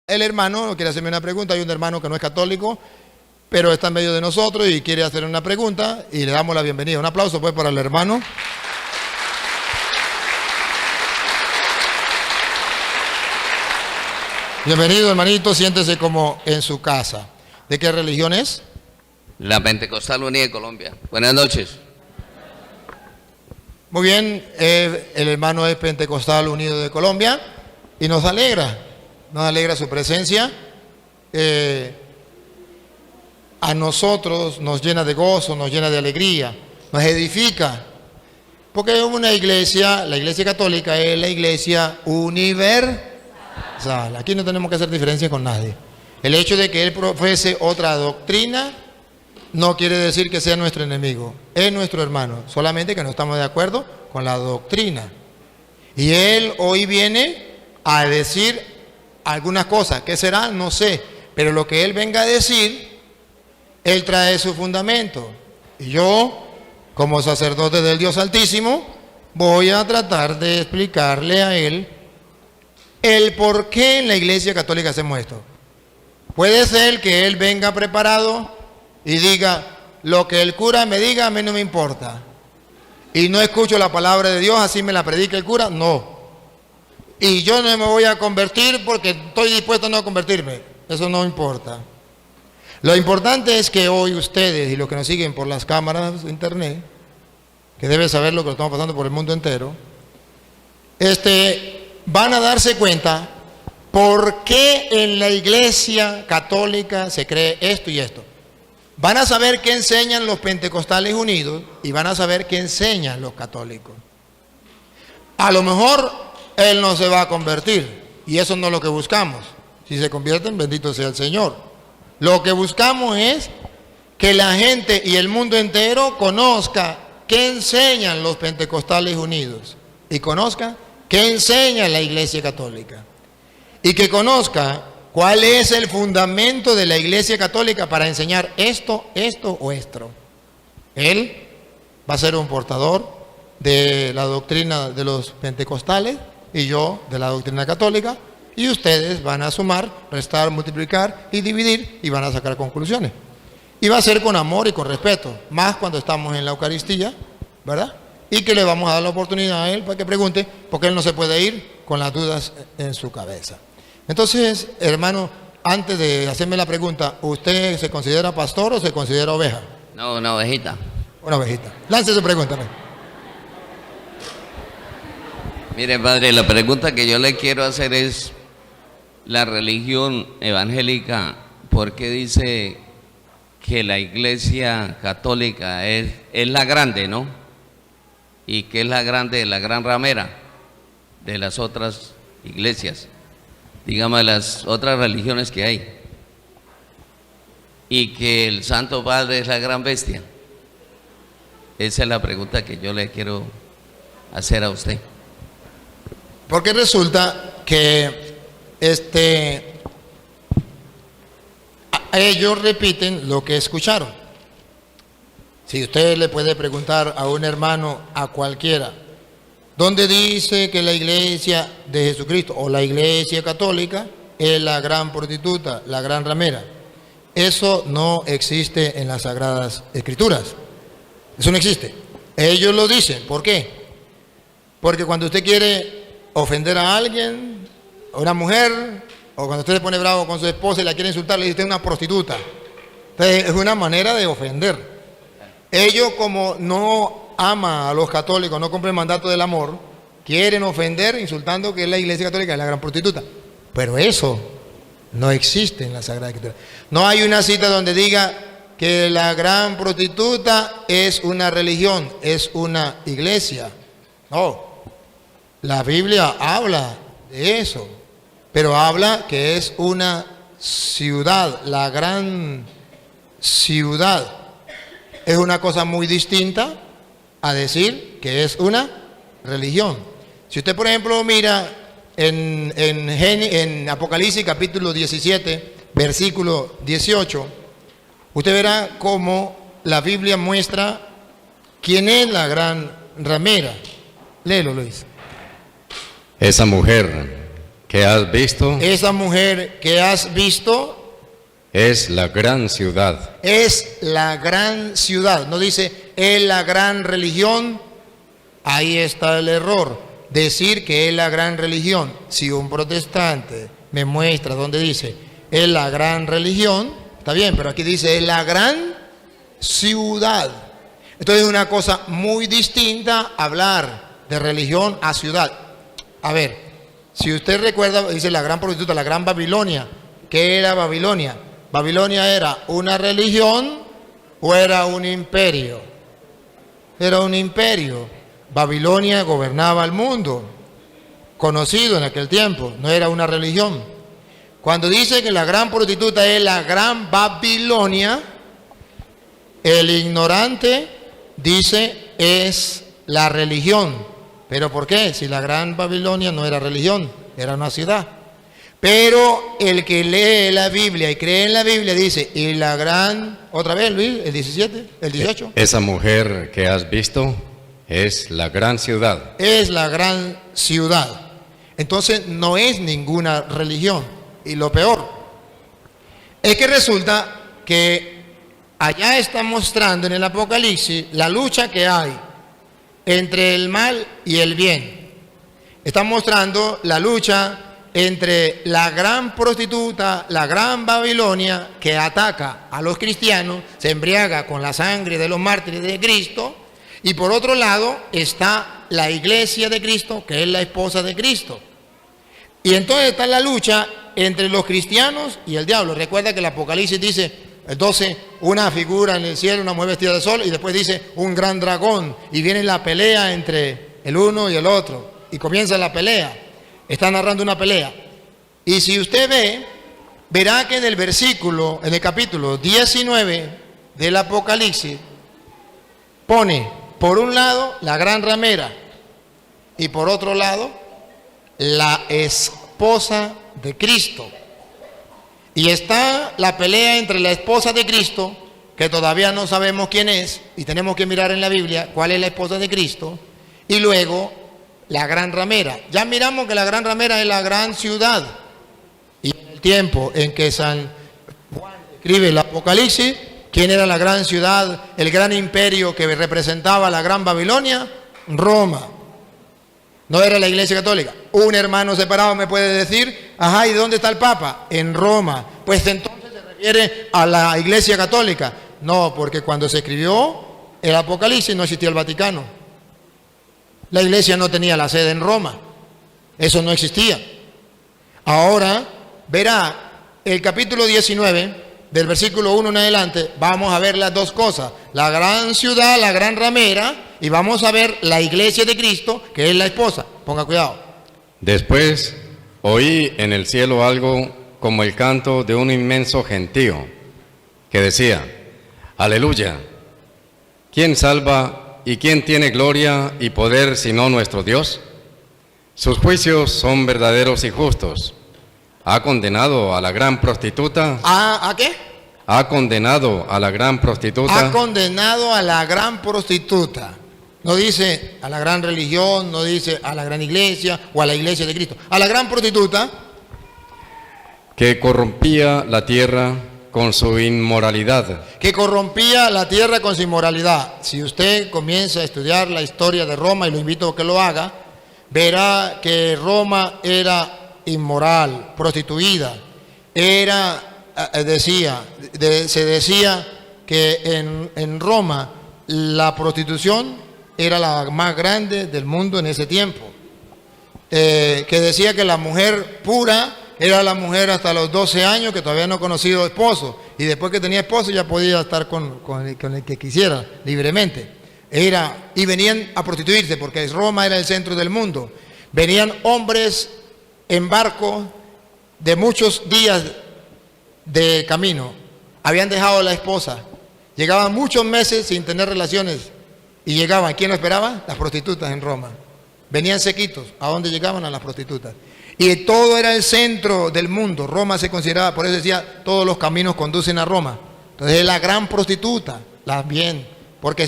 el hermano quiere hacerme una pregunta. Hay un hermano que no es católico, pero está en medio de nosotros y quiere hacer una pregunta y le damos la bienvenida. Un aplauso pues para el hermano. Bienvenido, hermanito, siéntese como en su casa. ¿De qué religión es? La Pentecostal Unida de Colombia. Buenas noches. Muy bien, el hermano es Pentecostal Unido de Colombia y nos alegra su presencia. A nosotros nos llena de gozo, nos llena de alegría, nos edifica, porque es una iglesia, la iglesia católica es la iglesia universal. Aquí no tenemos que hacer diferencia con nadie. El hecho de que él profese otra doctrina no quiere decir que sea nuestro enemigo, es nuestro hermano, solamente que no estamos de acuerdo con la doctrina. Y él hoy viene a decir algunas cosas, ¿qué será? No sé, pero lo que él venga a decir, él trae su fundamento. Y yo, como sacerdote del Dios Altísimo, voy a tratar de explicarle a él el por qué en la Iglesia Católica hacemos esto. Puede ser que él venga preparado y diga, lo que el cura me diga a mí no me importa. Y no escucho la palabra de Dios, así me la predica el cura, no. Y yo no me voy a convertir porque estoy dispuesto a no convertirme. Eso no importa. Lo importante es que hoy ustedes y los que nos siguen por las cámaras de internet, que deben saber lo que estamos pasando por el mundo entero, van a darse cuenta por qué en la Iglesia Católica se cree esto y esto. Van a saber qué enseñan los Pentecostales Unidos y van a saber qué enseñan los católicos. A lo mejor él no se va a convertir y eso no es lo que buscamos. Si se convierten, bendito sea el Señor. Lo que buscamos es que la gente y el mundo entero conozca qué enseñan los Pentecostales Unidos y conozca qué enseña la Iglesia Católica y que conozca cuál es el fundamento de la Iglesia Católica para enseñar esto o esto. Él va a ser un portador de la doctrina de los pentecostales y yo de la doctrina católica, y ustedes van a sumar, restar, multiplicar y dividir y van a sacar conclusiones. Y va a ser con amor y con respeto, más cuando estamos en la Eucaristía, ¿verdad? Y que le vamos a dar la oportunidad a él para que pregunte, porque él no se puede ir con las dudas en su cabeza. Entonces, hermano, antes de hacerme la pregunta, ¿usted se considera pastor o se considera oveja? No, una ovejita. Una ovejita. Lance su pregunta. Mire, padre, la pregunta que yo le quiero hacer es, la religión evangélica, ¿por qué dice que la Iglesia Católica es la grande, ¿no? Y que es la grande, la gran ramera de las otras iglesias, digamos, de las otras religiones que hay, y que el Santo Padre es la gran bestia? Esa es la pregunta que yo le quiero hacer a usted. Porque resulta que ellos repiten lo que escucharon. Si usted le puede preguntar a un hermano, a cualquiera, ¿dónde dice que la iglesia de Jesucristo o la iglesia católica es la gran prostituta, la gran ramera? Eso no existe en las Sagradas Escrituras. Eso no existe. Ellos lo dicen. ¿Por qué? Porque cuando usted quiere ofender a alguien, a una mujer, o cuando usted se pone bravo con su esposa y la quiere insultar, le dice usted es una prostituta. Entonces es una manera de ofender. Ellos, como no aman a los católicos, no cumplen el mandato del amor, quieren ofender insultando que la iglesia católica es la gran prostituta. Pero eso no existe en la Sagrada Escritura. No hay una cita donde diga que la gran prostituta es una religión, es una iglesia. No, la Biblia habla de eso, pero habla que es una ciudad, la gran ciudad. Es una cosa muy distinta a decir que es una religión. Si usted, por ejemplo, mira en Apocalipsis capítulo 17, versículo 18, usted verá cómo la Biblia muestra quién es la gran ramera. Léelo, Luis. Esa mujer que has visto esa mujer que has visto es la gran ciudad. es la gran ciudad. No dice es la gran religión. Ahí está el error. Decir que es la gran religión. Si un protestante me muestra donde dice es la gran religión, está bien, pero aquí dice es la gran ciudad. Entonces es una cosa muy distinta hablar de religión a ciudad. A ver, si usted recuerda, dice la gran prostituta, la gran Babilonia. ¿Qué era Babilonia? ¿Babilonia era una religión o era un imperio? Era un imperio. Babilonia gobernaba el mundo, conocido en aquel tiempo, no era una religión. Cuando dice que la gran prostituta es la gran Babilonia, el ignorante dice es la religión. ¿Pero por qué? Si la gran Babilonia no era religión, era una ciudad. Pero el que lee la Biblia y cree en la Biblia dice, y la gran, otra vez Luis, el 17, el 18. Esa mujer que has visto es la gran ciudad. Es la gran ciudad. Entonces no es ninguna religión. Y lo peor es que resulta que allá está mostrando en el Apocalipsis la lucha que hay entre el mal y el bien. Está mostrando la lucha entre la gran prostituta, la gran Babilonia, que ataca a los cristianos, se embriaga con la sangre de los mártires de Cristo, y por otro lado está la iglesia de Cristo, que es la esposa de Cristo. Y entonces está la lucha entre los cristianos y el diablo. Recuerda que el Apocalipsis dice, el 12, una figura en el cielo, una mujer vestida de sol, y después dice un gran dragón, y viene la pelea entre el uno y el otro, y comienza la pelea. Está narrando una pelea. Y si usted ve, verá que en el versículo, en el capítulo 19 del Apocalipsis, pone por un lado la gran ramera y por otro lado la esposa de Cristo. Y está la pelea entre la esposa de Cristo, que todavía no sabemos quién es, y tenemos que mirar en la Biblia cuál es la esposa de Cristo, y luego la gran ramera. Ya miramos que la gran ramera es la gran ciudad. Y en el tiempo en que San Juan escribe el Apocalipsis, ¿quién era la gran ciudad, el gran imperio que representaba la gran Babilonia? Roma. No era la Iglesia Católica. Un hermano separado me puede decir, ajá, ¿y dónde está el Papa? En Roma. Pues entonces se refiere a la Iglesia Católica. No, porque cuando se escribió el Apocalipsis no existía el Vaticano. La iglesia no tenía la sede en Roma. Eso no existía. Ahora verá el capítulo 19, del versículo 1 en adelante, vamos a ver las dos cosas. La gran ciudad, la gran ramera, y vamos a ver la iglesia de Cristo, que es la esposa. Ponga cuidado. Después oí en el cielo algo como el canto de un inmenso gentío, que decía, aleluya, ¿quién salva y quién tiene gloria y poder sino nuestro Dios? Sus juicios son verdaderos y justos. Ha condenado a la gran prostituta. ¿A qué? Ha condenado a la gran prostituta. Ha condenado a la gran prostituta. No dice a la gran religión, no dice a la gran iglesia o a la iglesia de Cristo. A la gran prostituta que corrompía la tierra con su inmoralidad. Que corrompía la tierra con su inmoralidad. Si usted comienza a estudiar la historia de Roma, y lo invito a que lo haga, verá que Roma era inmoral, prostituida. Se decía que en Roma la prostitución era la más grande del mundo en ese tiempo. Que decía que la mujer pura era la mujer hasta los 12 años que todavía no ha conocido esposo, y después que tenía esposo ya podía estar con el que quisiera libremente. Y venían a prostituirse porque Roma era el centro del mundo. Venían hombres en barco de muchos días de camino, habían dejado a la esposa, llegaban muchos meses sin tener relaciones y llegaban. ¿Quién lo esperaba? Las prostitutas en Roma. Venían sequitos. ¿A dónde llegaban? A las prostitutas. Y todo era el centro del mundo. Roma se consideraba, por eso decía, todos los caminos conducen a Roma. Entonces es la gran prostituta, la bien, porque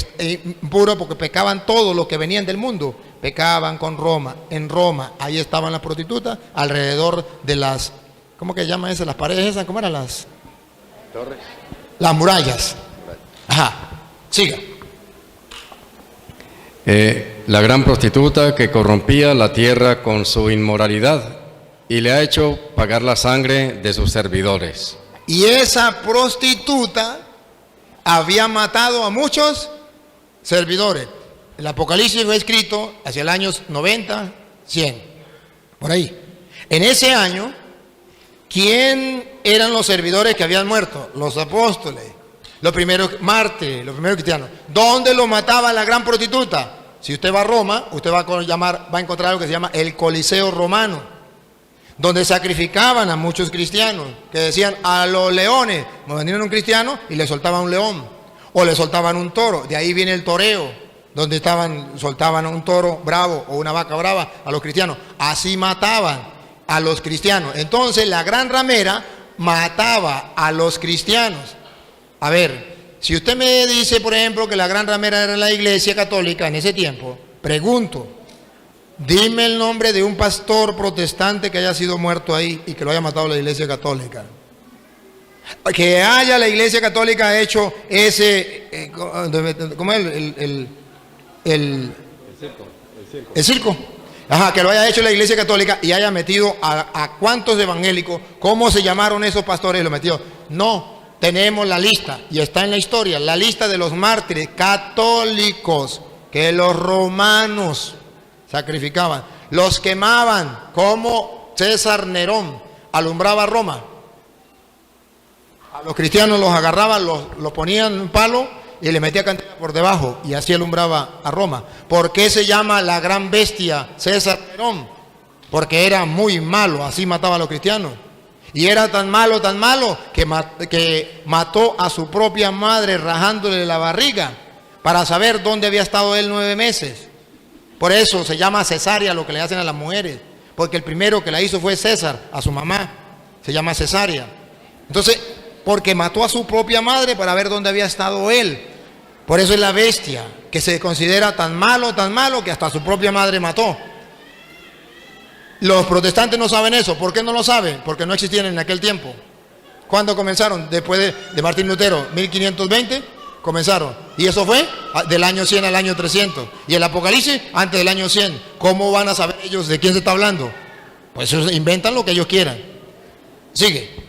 puro, porque pecaban todos los que venían del mundo, pecaban con Roma. En Roma, ahí estaban las prostitutas, alrededor de las, ¿cómo que llama esas? Las paredes esas, ¿cómo eran las? Torres. Las murallas. Ajá, siga. La gran prostituta que corrompía la tierra con su inmoralidad y le ha hecho pagar la sangre de sus servidores. Y esa prostituta había matado a muchos servidores. El Apocalipsis fue escrito hacia el año 90, 100, por ahí. En ese año, ¿quién eran los servidores que habían muerto? Los apóstoles, los primeros mártires, los primeros cristianos. ¿Dónde lo mataba la gran prostituta? Si usted va a Roma, usted va a encontrar algo que se llama el Coliseo Romano, donde sacrificaban a muchos cristianos, que decían a los leones, venían un cristiano y le soltaban un león, o le soltaban un toro. De ahí viene el toreo, donde soltaban un toro bravo o una vaca brava a los cristianos. Así mataban a los cristianos. Entonces la gran ramera mataba a los cristianos. A ver, si usted me dice, por ejemplo, que la gran ramera era la Iglesia Católica en ese tiempo, pregunto, dime el nombre de un pastor protestante que haya sido muerto ahí y que lo haya matado la Iglesia Católica. Que haya la Iglesia Católica hecho ese, ¿cómo es? El circo. Ajá, que lo haya hecho la Iglesia Católica y haya metido a cuántos evangélicos, ¿cómo se llamaron esos pastores y lo metió? No, tenemos la lista y está en la historia, la lista de los mártires católicos que los romanos sacrificaban, los quemaban, como César Nerón alumbraba Roma. A los cristianos los agarraban, los ponían en un palo y le metía candela por debajo y así alumbraba a Roma. ¿Por qué se llama la gran bestia César Nerón? Porque era muy malo, así mataba a los cristianos. Y era tan malo que mató a su propia madre rajándole la barriga para saber dónde había estado él 9 meses. Por eso se llama cesárea lo que le hacen a las mujeres, porque el primero que la hizo fue César, a su mamá, se llama cesárea. Entonces, porque mató a su propia madre para ver dónde había estado él. Por eso es la bestia, que se considera tan malo que hasta su propia madre mató. Los protestantes no saben eso. ¿Por qué no lo saben? Porque no existían en aquel tiempo. ¿Cuándo comenzaron? Después de Martín Lutero, 1520, comenzaron. Y eso fue del año 100 al año 300. Y el Apocalipsis antes del año 100. ¿Cómo van a saber ellos de quién se está hablando? Pues ellos inventan lo que ellos quieran. Sigue.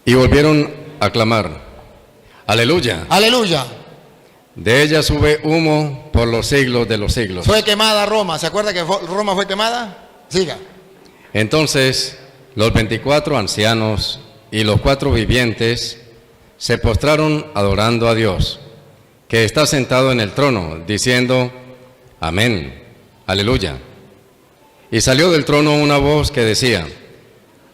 Y volvieron a clamar, aleluya. Aleluya. De ella sube humo por los siglos de los siglos. Fue quemada Roma. ¿Se acuerda que Roma fue quemada? Siga. Entonces los 24 ancianos y los 4 vivientes se postraron adorando a Dios, que está sentado en el trono, diciendo, amén, aleluya. Y salió del trono una voz que decía,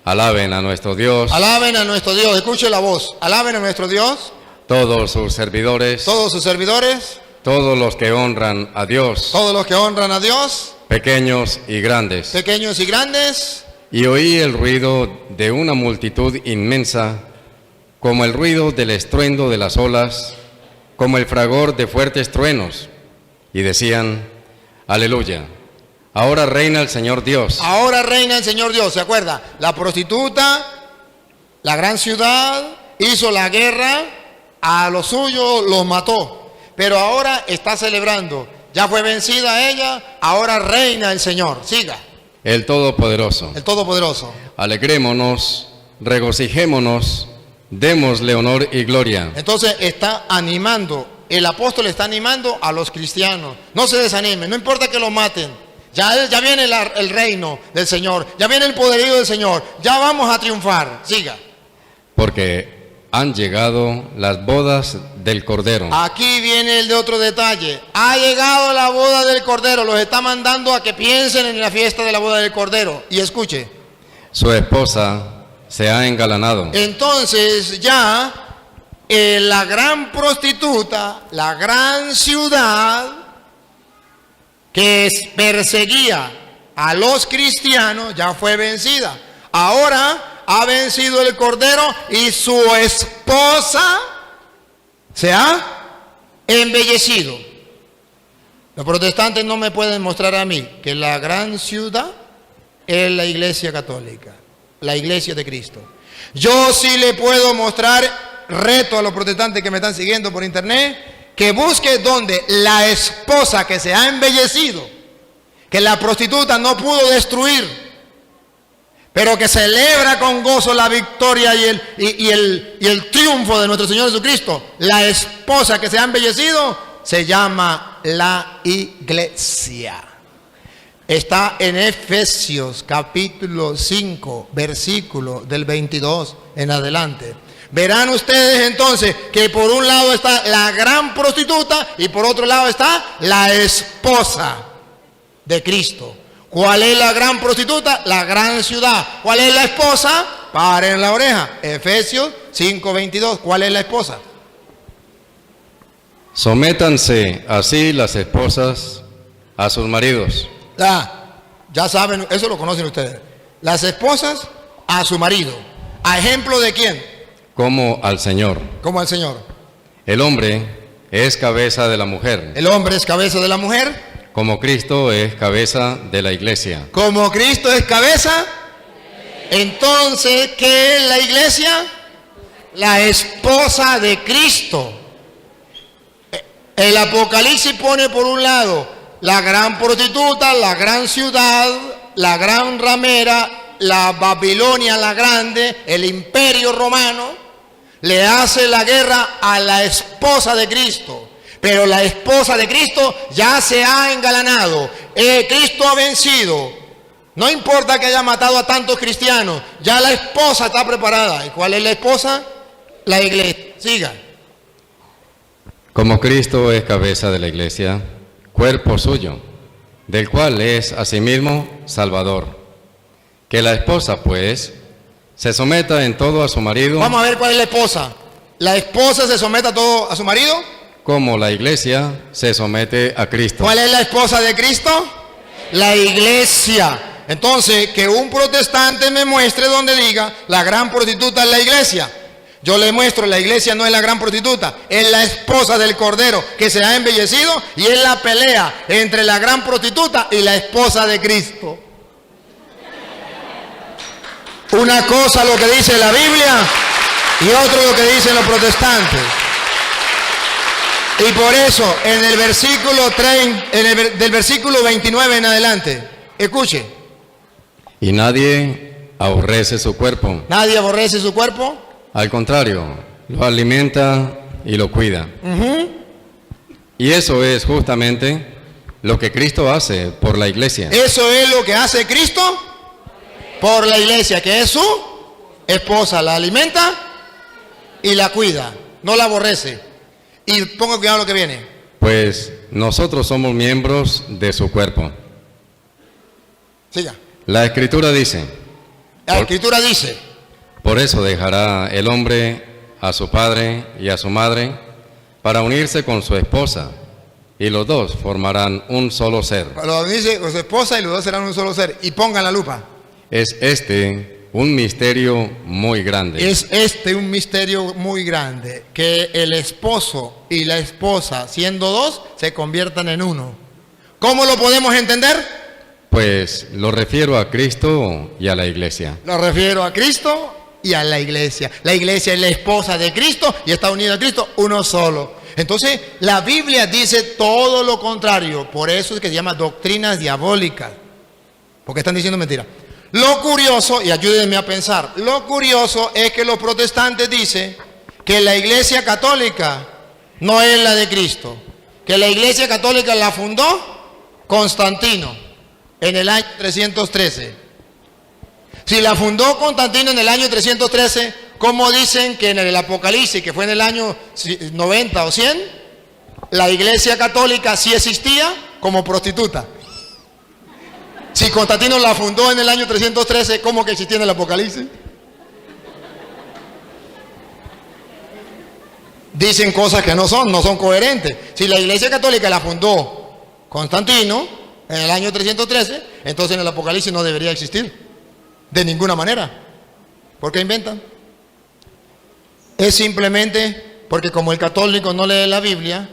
alaben a nuestro Dios. Alaben a nuestro Dios. Escuche la voz. Alaben a nuestro Dios. Todos sus servidores. Todos sus servidores. Todos los que honran a Dios. Todos los que honran a Dios. Pequeños y grandes. Pequeños y grandes. Y oí el ruido de una multitud inmensa, como el ruido del estruendo de las olas, como el fragor de fuertes truenos. Y decían, aleluya. Ahora reina el Señor Dios. Ahora reina el Señor Dios. ¿Se acuerda? La prostituta, la gran ciudad, hizo la guerra, a los suyos los mató. Pero ahora está celebrando. Ya fue vencida ella, ahora reina el Señor. Siga. El Todopoderoso. El Todopoderoso. Alegrémonos, regocijémonos, démosle honor y gloria. Entonces está animando, el apóstol está animando a los cristianos. No se desanimen, no importa que los maten. Ya viene el reino del Señor, ya viene el poderío del Señor, ya vamos a triunfar. Siga. Porque han llegado las bodas del Cordero. Aquí viene el de otro detalle. Ha llegado la boda del Cordero. Los está mandando a que piensen en la fiesta de la boda del Cordero. Y escuche. Su esposa se ha engalanado. Entonces ya la gran prostituta, la gran ciudad que perseguía a los cristianos ya fue vencida. Ahora ha vencido el Cordero y su esposa se ha embellecido. Los protestantes no me pueden mostrar a mí que la gran ciudad es la Iglesia Católica, la Iglesia de Cristo. Yo sí le puedo mostrar, reto a los protestantes que me están siguiendo por internet, que busque donde la esposa que se ha embellecido, que la prostituta no pudo destruir, pero que celebra con gozo la victoria y el triunfo de nuestro Señor Jesucristo. La esposa que se ha embellecido se llama la Iglesia. Está en Efesios capítulo 5, versículo del 22 en adelante. Verán ustedes entonces que por un lado está la gran prostituta y por otro lado está la esposa de Cristo. ¿Cuál es la gran prostituta? La gran ciudad. ¿Cuál es la esposa? Paren la oreja. Efesios 5:22. ¿Cuál es la esposa? Sométanse así las esposas a sus maridos. Ya saben, eso lo conocen ustedes. Las esposas a su marido. ¿A ejemplo de quién? Como al Señor. Como al Señor. El hombre es cabeza de la mujer, El hombre es cabeza de la mujer. como Cristo es cabeza de la iglesia. Como Cristo es cabeza. Entonces, ¿qué es la iglesia? La esposa de Cristo. El Apocalipsis pone por un lado la gran prostituta, la gran ciudad, la gran ramera, la Babilonia la grande, el imperio romano, le hace la guerra a la esposa de Cristo. Pero la esposa de Cristo ya se ha engalanado. Cristo ha vencido. No importa que haya matado a tantos cristianos, ya la esposa está preparada. ¿Y cuál es la esposa? La iglesia. Siga. Como Cristo es cabeza de la iglesia, cuerpo suyo, del cual es asimismo Salvador. Que la esposa, pues, se someta en todo a su marido. Vamos a ver cuál es la esposa. La esposa se somete a todo a su marido. Como la iglesia se somete a Cristo. ¿Cuál es la esposa de Cristo? La iglesia. Entonces, que un protestante me muestre donde diga la gran prostituta es la iglesia. Yo le muestro, la iglesia no es la gran prostituta, es la esposa del Cordero que se ha embellecido y es la pelea entre la gran prostituta y la esposa de Cristo. Una cosa lo que dice la Biblia y otro lo que dicen los protestantes. Y por eso, en el versículo 30, del versículo 29 en adelante, escuche. Y nadie aborrece su cuerpo. Nadie aborrece su cuerpo. Al contrario, lo alimenta y lo cuida. Y eso es justamente lo que Cristo hace por la iglesia. Eso es lo que hace Cristo por la iglesia, que es su esposa. La alimenta y la cuida, no la aborrece. Y ponga cuidado a lo que viene. Pues nosotros somos miembros de su cuerpo. Siga. La Escritura dice, La Escritura dice, por eso dejará el hombre a su padre y a su madre para unirse con su esposa, y los dos formarán un solo ser. lo dice con su esposa y los dos serán un solo ser. Y pongan la lupa. Es este un misterio muy grande. Es un misterio muy grande, que el esposo y la esposa, siendo dos, se conviertan en uno. ¿Cómo lo podemos entender? Pues lo refiero a Cristo y a la iglesia. Lo refiero a Cristo y a la iglesia. La iglesia es la esposa de Cristo y está unida a Cristo, uno solo. Entonces, la Biblia dice todo lo contrario. Por eso es que se llama doctrinas diabólicas. Porque están diciendo mentiras. Lo curioso, y ayúdenme a pensar, lo curioso es que los protestantes dicen que la iglesia católica no es la de Cristo. Que la iglesia católica la fundó Constantino en el año 313. Si la fundó Constantino en el año 313, ¿cómo dicen que en el Apocalipsis, que fue en el año 90 o 100, la iglesia católica sí existía como prostituta? Si Constantino la fundó en el año 313, ¿cómo que existía en el Apocalipsis? Dicen cosas que no son coherentes. Si la iglesia católica la fundó Constantino en el año 313, entonces en el Apocalipsis no debería existir. De ninguna manera. ¿Por qué inventan? Es simplemente porque como el católico no lee la Biblia,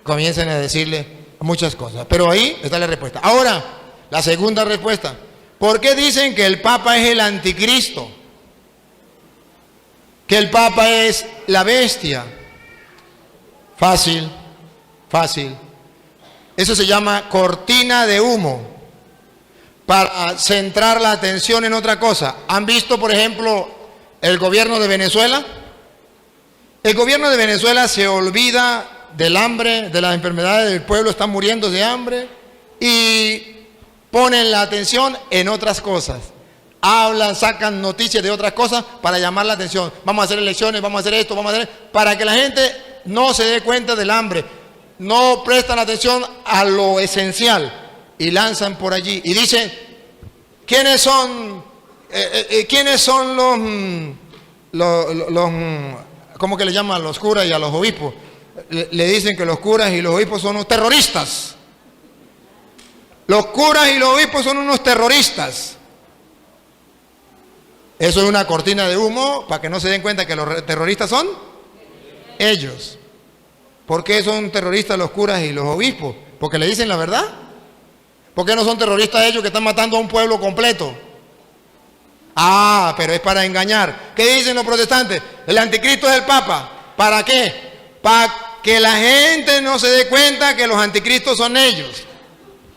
comienzan a decirle, muchas cosas. Pero ahí está la respuesta. Ahora, la segunda respuesta. ¿Por qué dicen que el Papa es el anticristo? Que el Papa es la bestia. Fácil, fácil. Eso se llama cortina de humo, para centrar la atención en otra cosa. ¿Han visto, por ejemplo, el gobierno de Venezuela? El gobierno de Venezuela se olvida del hambre, de las enfermedades del pueblo, están muriendo de hambre y ponen la atención en otras cosas. Hablan, sacan noticias de otras cosas para llamar la atención. Vamos a hacer elecciones, vamos a hacer esto, vamos a hacer... Para que la gente no se dé cuenta del hambre. No prestan atención a lo esencial y lanzan por allí. Y dicen, ¿quiénes son los ¿cómo que le llaman a los curas y a los obispos? Le dicen que los curas y los obispos son unos terroristas. Los curas y los obispos son unos terroristas. Eso es una cortina de humo para que no se den cuenta que los terroristas son ellos. ¿Por qué son terroristas los curas y los obispos? ¿Porque le dicen la verdad? ¿Por qué no son terroristas ellos que están matando a un pueblo completo? Ah, pero es para engañar. ¿Qué dicen los protestantes? El anticristo es el Papa. ¿Para qué? Para que la gente no se dé cuenta que los anticristos son ellos.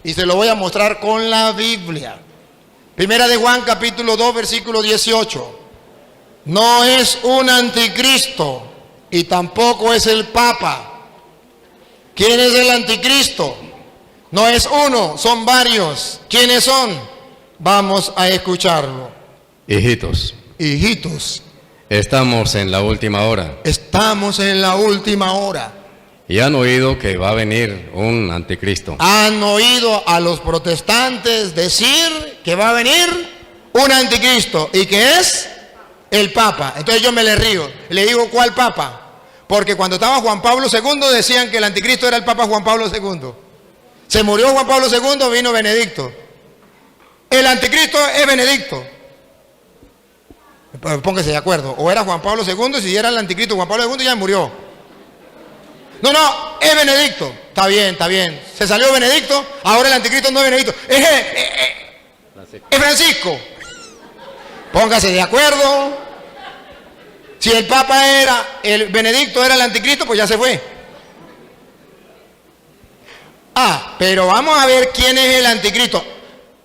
Y se lo voy a mostrar con la Biblia. Primera de Juan, capítulo 2, versículo 18. No es un anticristo y tampoco es el Papa. ¿Quién es el anticristo? No es uno, son varios. ¿Quiénes son? Vamos a escucharlo. Hijitos, estamos en la última hora. Estamos en la última hora. Y han oído que va a venir un anticristo. Han oído a los protestantes decir que va a venir un anticristo y que es el Papa. Entonces yo me le río. Le digo, ¿cuál Papa? Porque cuando estaba Juan Pablo II decían que el anticristo era el Papa Juan Pablo II. Se murió Juan Pablo II, vino Benedicto. El anticristo es Benedicto. Póngase de acuerdo. O era Juan Pablo II, si era el anticristo Juan Pablo II ya murió. No, es Benedicto. Está bien, está bien. Se salió Benedicto, ahora el anticristo no es Benedicto. Es Francisco. Póngase de acuerdo. Si el Papa era, el Benedicto era el anticristo, pues ya se fue. Pero vamos a ver quién es el anticristo.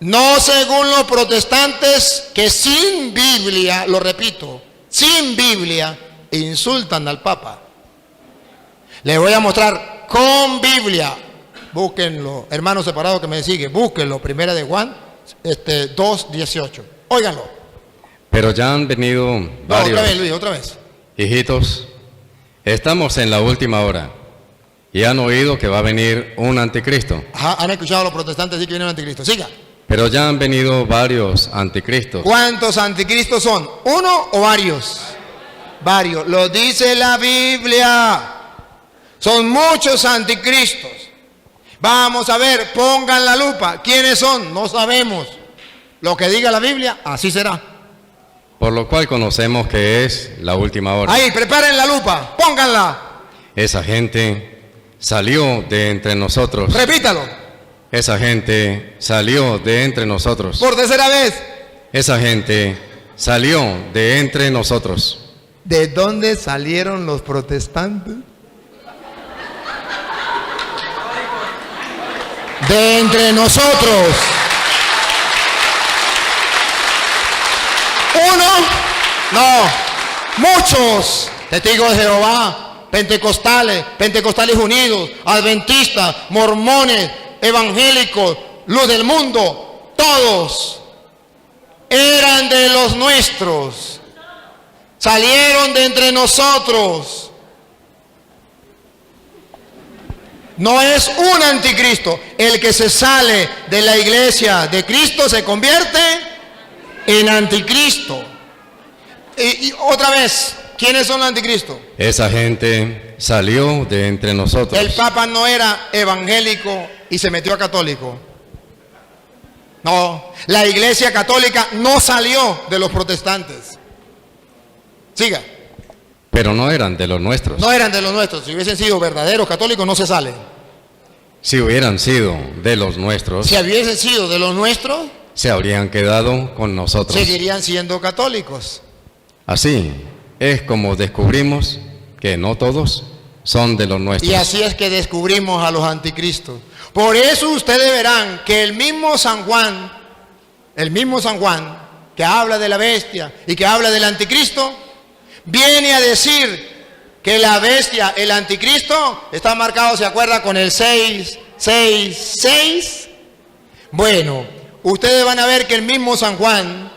No según los protestantes que sin Biblia, lo repito, sin Biblia, insultan al Papa. Les voy a mostrar con Biblia. Búsquenlo, hermanos separados que me siguen, búsquenlo, primera de Juan 2:18. Óiganlo. Pero ya han venido varios. Otra vez, Luis, otra vez. Hijitos, estamos en la última hora. Y han oído que va a venir un anticristo. Ajá, han escuchado a los protestantes decir que viene un anticristo. Siga. Pero ya han venido varios anticristos. ¿Cuántos anticristos son? ¿Uno o varios? Varios. Lo dice la Biblia. Son muchos anticristos. Vamos a ver, pongan la lupa. ¿Quiénes son? No sabemos. Lo que diga la Biblia, así será. Por lo cual conocemos que es la última hora. Ahí, preparen la lupa, pónganla. Esa gente salió de entre nosotros. Repítalo. Esa gente salió de entre nosotros. Por tercera vez. Esa gente salió de entre nosotros. ¿De dónde salieron los protestantes? De entre nosotros. Uno, no, muchos testigos de Jehová, pentecostales unidos, adventistas, mormones, evangélicos, luz del mundo, todos eran de los nuestros, salieron de entre nosotros. No es un anticristo. El que se sale de la iglesia de Cristo se convierte en anticristo. Y otra vez, ¿quiénes son los anticristos? Esa gente salió de entre nosotros. El Papa no era evangélico y se metió a católico. No, la iglesia católica no salió de los protestantes. Siga. Pero no eran de los nuestros. No eran de los nuestros. Si hubiesen sido verdaderos católicos, no se salen. Si hubieran sido de los nuestros, Si hubiesen sido de los nuestros, se habrían quedado con nosotros. seguirían siendo católicos. Así es como descubrimos que no todos son de los nuestros. Y así es que descubrimos a los anticristos. Por eso ustedes verán que el mismo San Juan, que habla de la bestia y que habla del anticristo, viene a decir que la bestia, el anticristo, está marcado, ¿se acuerda? Con el 666. Bueno, ustedes van a ver que el mismo San Juan,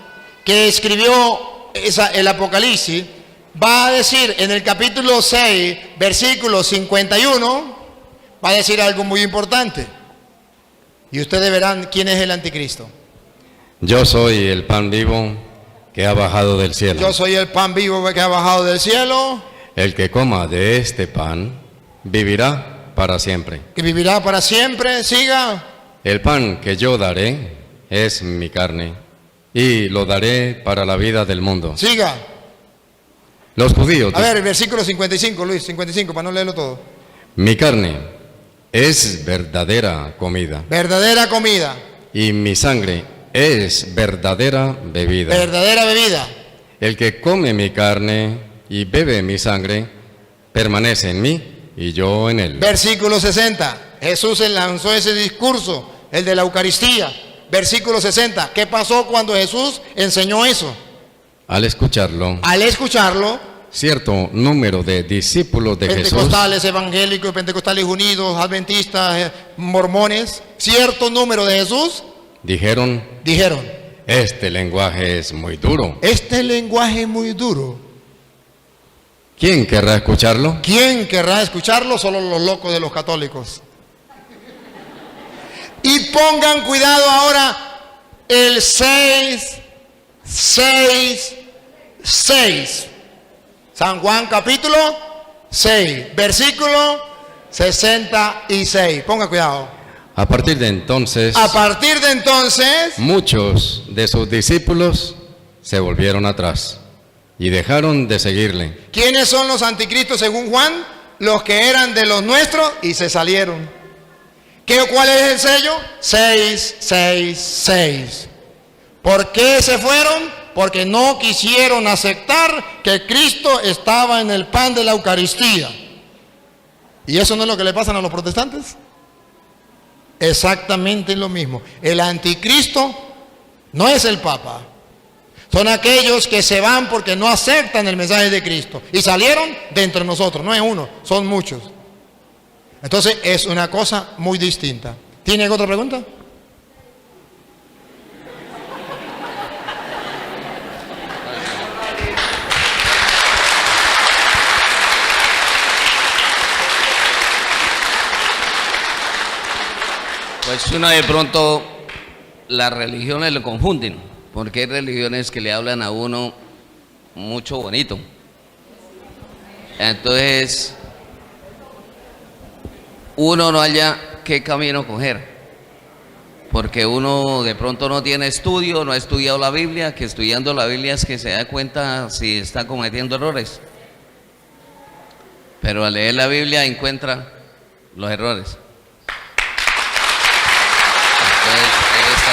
que escribió el Apocalipsis, va a decir en el capítulo 6, versículo 51, va a decir algo muy importante. Y ustedes verán quién es el anticristo. Yo soy el pan vivo que ha bajado del cielo. Yo soy el pan vivo que ha bajado del cielo, El que coma de este pan vivirá para siempre. que vivirá para siempre. Siga. El pan que yo daré es mi carne y lo daré para la vida del mundo. Siga. Los judíos, A ver, el versículo 55, Luis, 55, para no leerlo todo. mi carne es verdadera comida Verdadera comida, y mi sangre es verdadera bebida. verdadera bebida. El que come mi carne y bebe mi sangre permanece en mí y yo en él. Versículo 60. Jesús lanzó ese discurso, el de la Eucaristía. Versículo 60. ¿Qué pasó cuando Jesús enseñó eso? Al escucharlo, Al escucharlo, cierto número de discípulos de Jesús pentecostales, evangélicos, pentecostales unidos, adventistas, mormones, cierto número de Jesús dijeron, dijeron: este lenguaje es muy duro. este lenguaje es muy duro. ¿Quién querrá escucharlo? ¿Quién querrá escucharlo? Solo los locos de los católicos. Y pongan cuidado ahora, el 666. San Juan capítulo 6, versículo 66. Pongan cuidado. A partir de entonces, A partir de entonces, muchos de sus discípulos se volvieron atrás y dejaron de seguirle. ¿quiénes son los anticristos según Juan? Los que eran de los nuestros y se salieron. ¿Cuál es el sello? 666. ¿Por qué se fueron? Porque no quisieron aceptar que Cristo estaba en el pan de la Eucaristía. ¿Y eso no es lo que le pasa a los protestantes? Exactamente lo mismo. El anticristo no es el Papa. Son aquellos que se van porque no aceptan el mensaje de Cristo. Y salieron de entre nosotros. No es uno, son muchos. Entonces es una cosa muy distinta. ¿Tiene otra pregunta? Pues uno de pronto las religiones lo confunden, porque hay religiones que le hablan a uno mucho bonito. Entonces, uno no halla qué camino coger, porque uno de pronto no tiene estudio, no ha estudiado la Biblia, que estudiando la Biblia es que se da cuenta si está cometiendo errores. Pero al leer la Biblia encuentra los errores. Entonces, ahí está.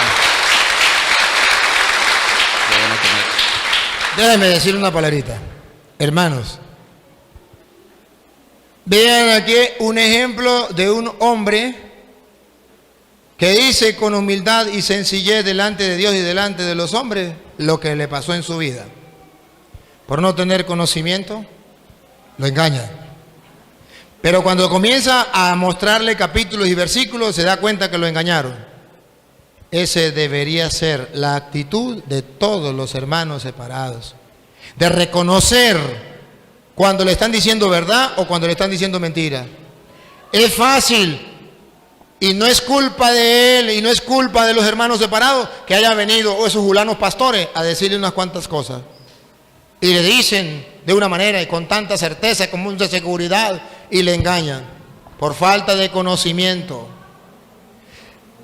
Qué bueno que Déjenme decir una palabrita. Hermanos, vean aquí un ejemplo de un hombre que dice con humildad y sencillez delante de Dios y delante de los hombres lo que le pasó en su vida. Por no tener conocimiento, lo engaña. Pero cuando comienza a mostrarle capítulos y versículos, se da cuenta que lo engañaron. Ese debería ser la actitud de todos los hermanos separados. De reconocer cuando le están diciendo verdad o cuando le están diciendo mentira. Es fácil y no es culpa de él y no es culpa de los hermanos separados que hayan venido esos julanos pastores a decirle unas cuantas cosas. Y le dicen de una manera y con tanta certeza, con mucha seguridad, y le engañan por falta de conocimiento.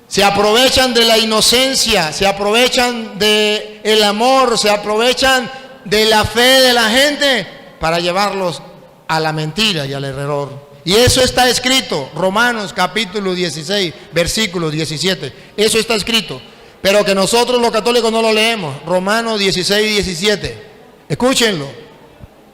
Se aprovechan de la inocencia, se aprovechan del amor, se aprovechan de la fe de la gente para llevarlos a la mentira y al error. Y eso está escrito, Romanos capítulo 16, versículo 17. Eso está escrito. Pero que nosotros los católicos no lo leemos. Romanos 16, 17. Escúchenlo.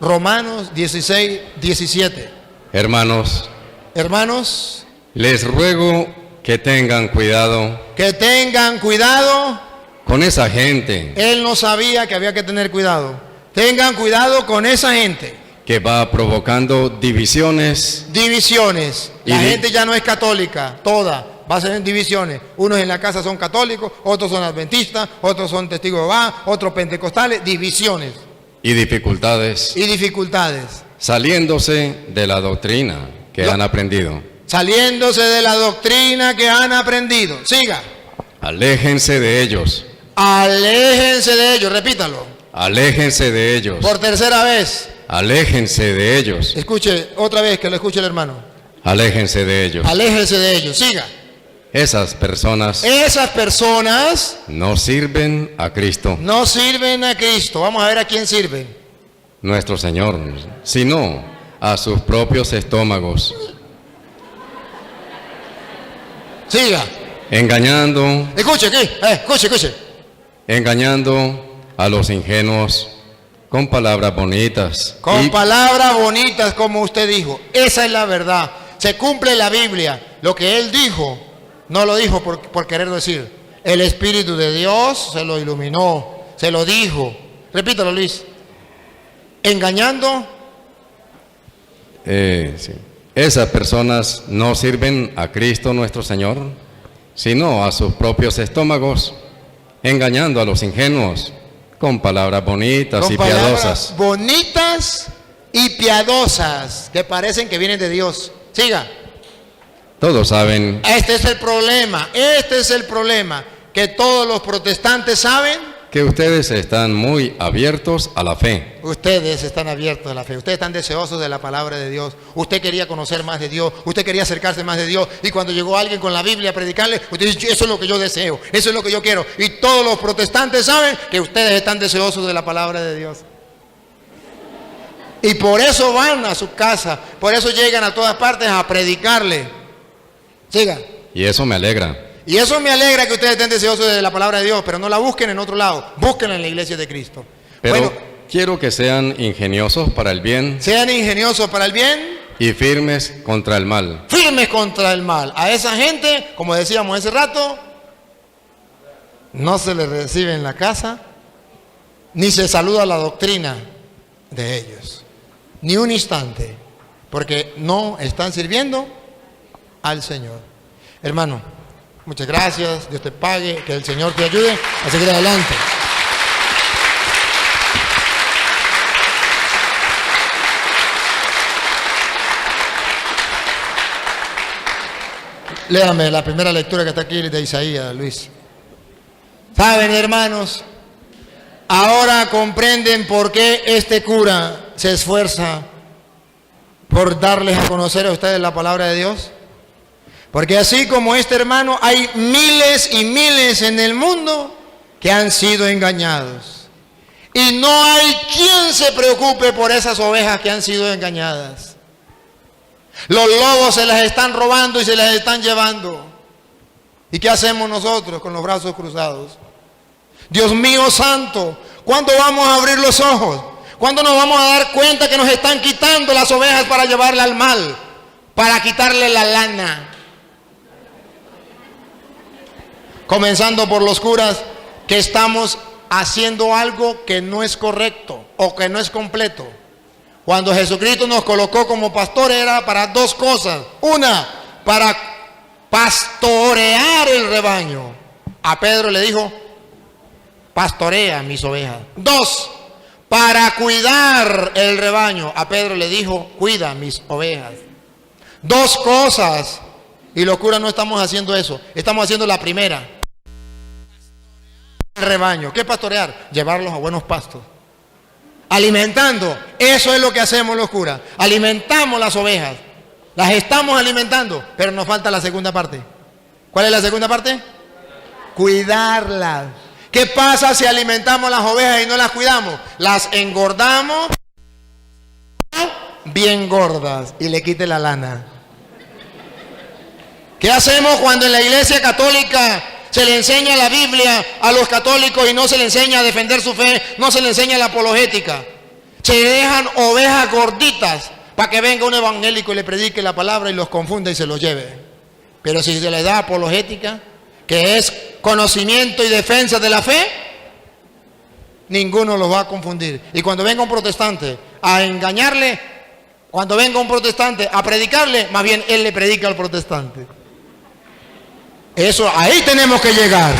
Romanos 16, 17. Hermanos, Hermanos, les ruego que tengan cuidado que tengan cuidado. con esa gente Él no sabía que había que tener cuidado. Tengan cuidado con esa gente. que va provocando divisiones Divisiones. La Y gente ya no es católica, toda. Va a ser en divisiones. Unos en la casa son católicos, otros son adventistas, otros son testigos de Jehová, otros pentecostales. Divisiones y dificultades, y dificultades. saliéndose de la doctrina que han aprendido. Saliéndose de la doctrina que han aprendido. Siga. Aléjense de ellos, Aléjense de ellos. Repítalo. aléjense de ellos, Por tercera vez. aléjense de ellos, Escuche otra vez, que lo escuche el hermano. aléjense de ellos. Aléjense de ellos. Siga. Esas personas Esas personas no sirven a Cristo, no sirven a Cristo. Vamos a ver a quién sirven. nuestro Señor, sino a sus propios estómagos, Siga. engañando, Escuche aquí. Escuche. engañando a los ingenuos con palabras bonitas Con y palabras bonitas, como usted dijo. Esa es la verdad. Se cumple la Biblia. Lo que él dijo, no lo dijo por querer decir. El Espíritu de Dios se lo iluminó, se lo dijo. Repítalo, Luis. Engañando. sí. Esas personas no sirven a Cristo nuestro Señor, sino a sus propios estómagos, engañando a los ingenuos con palabras bonitas y Con palabras piadosas. bonitas y piadosas que parecen que vienen de Dios. Siga. Todos saben Este es el problema. Este es el problema. Que todos los protestantes saben. que ustedes están muy abiertos a la fe, Ustedes están abiertos a la fe, ustedes están deseosos de la palabra de Dios, usted quería conocer más de Dios, usted quería acercarse más de Dios, y cuando llegó alguien con la Biblia a predicarle, usted dice, eso es lo que yo deseo, eso es lo que yo quiero, y todos los protestantes saben que ustedes están deseosos de la palabra de Dios. Y por eso van a su casa, por eso llegan a todas partes a predicarle. Siga. y eso me alegra. Y eso me alegra que ustedes estén deseosos de la palabra de Dios, pero no la busquen en otro lado, búsquenla en la iglesia de Cristo. Pero Bueno, quiero que sean ingeniosos para el bien sean ingeniosos para el bien, y firmes contra el mal. firmes contra el mal. A esa gente, como decíamos hace rato, no se les recibe en la casa, ni se saluda la doctrina de ellos, ni un instante, porque no están sirviendo al Señor. Hermano, muchas gracias, Dios te pague, que el Señor te ayude a seguir adelante. Léame la primera lectura que está aquí de Isaías, Luis. Saben, hermanos, ahora comprenden por qué este cura se esfuerza por darles a conocer a ustedes la palabra de Dios. Porque así como este hermano, hay miles y miles en el mundo que han sido engañados. Y no hay quien se preocupe por esas ovejas que han sido engañadas. Los lobos se las están robando y se las están llevando. ¿Y qué hacemos nosotros con los brazos cruzados? Dios mío santo, ¿cuándo vamos a abrir los ojos? ¿Cuándo nos vamos a dar cuenta que nos están quitando las ovejas para llevarla al mal? Para quitarle la lana. Comenzando por los curas, que estamos haciendo algo que no es correcto o que no es completo. Cuando Jesucristo nos colocó como pastores era para dos cosas. Una, para pastorear el rebaño. A Pedro le dijo, pastorea mis ovejas. Dos, para cuidar el rebaño. A Pedro le dijo, cuida mis ovejas. Dos cosas. Y los curas no estamos haciendo eso. Estamos haciendo la primera. El rebaño. ¿Qué es pastorear? Llevarlos a buenos pastos. Alimentando. Eso es lo que hacemos los curas. Alimentamos las ovejas. Las estamos alimentando. Pero nos falta la segunda parte. ¿Cuál es la segunda parte? Cuidarlas. ¿Qué pasa si alimentamos las ovejas y no las cuidamos? Las engordamos bien gordas y le quite la lana. ¿Qué hacemos cuando en la Iglesia Católica se le enseña la Biblia a los católicos y no se le enseña a defender su fe, no se le enseña la apologética? Se dejan ovejas gorditas para que venga un evangélico y le predique la palabra y los confunda y se los lleve. Pero si se les da apologética, que es conocimiento y defensa de la fe, ninguno los va a confundir. Y cuando venga un protestante a engañarle, cuando venga un protestante a predicarle, más bien él le predica al protestante. Eso, ahí tenemos que llegar.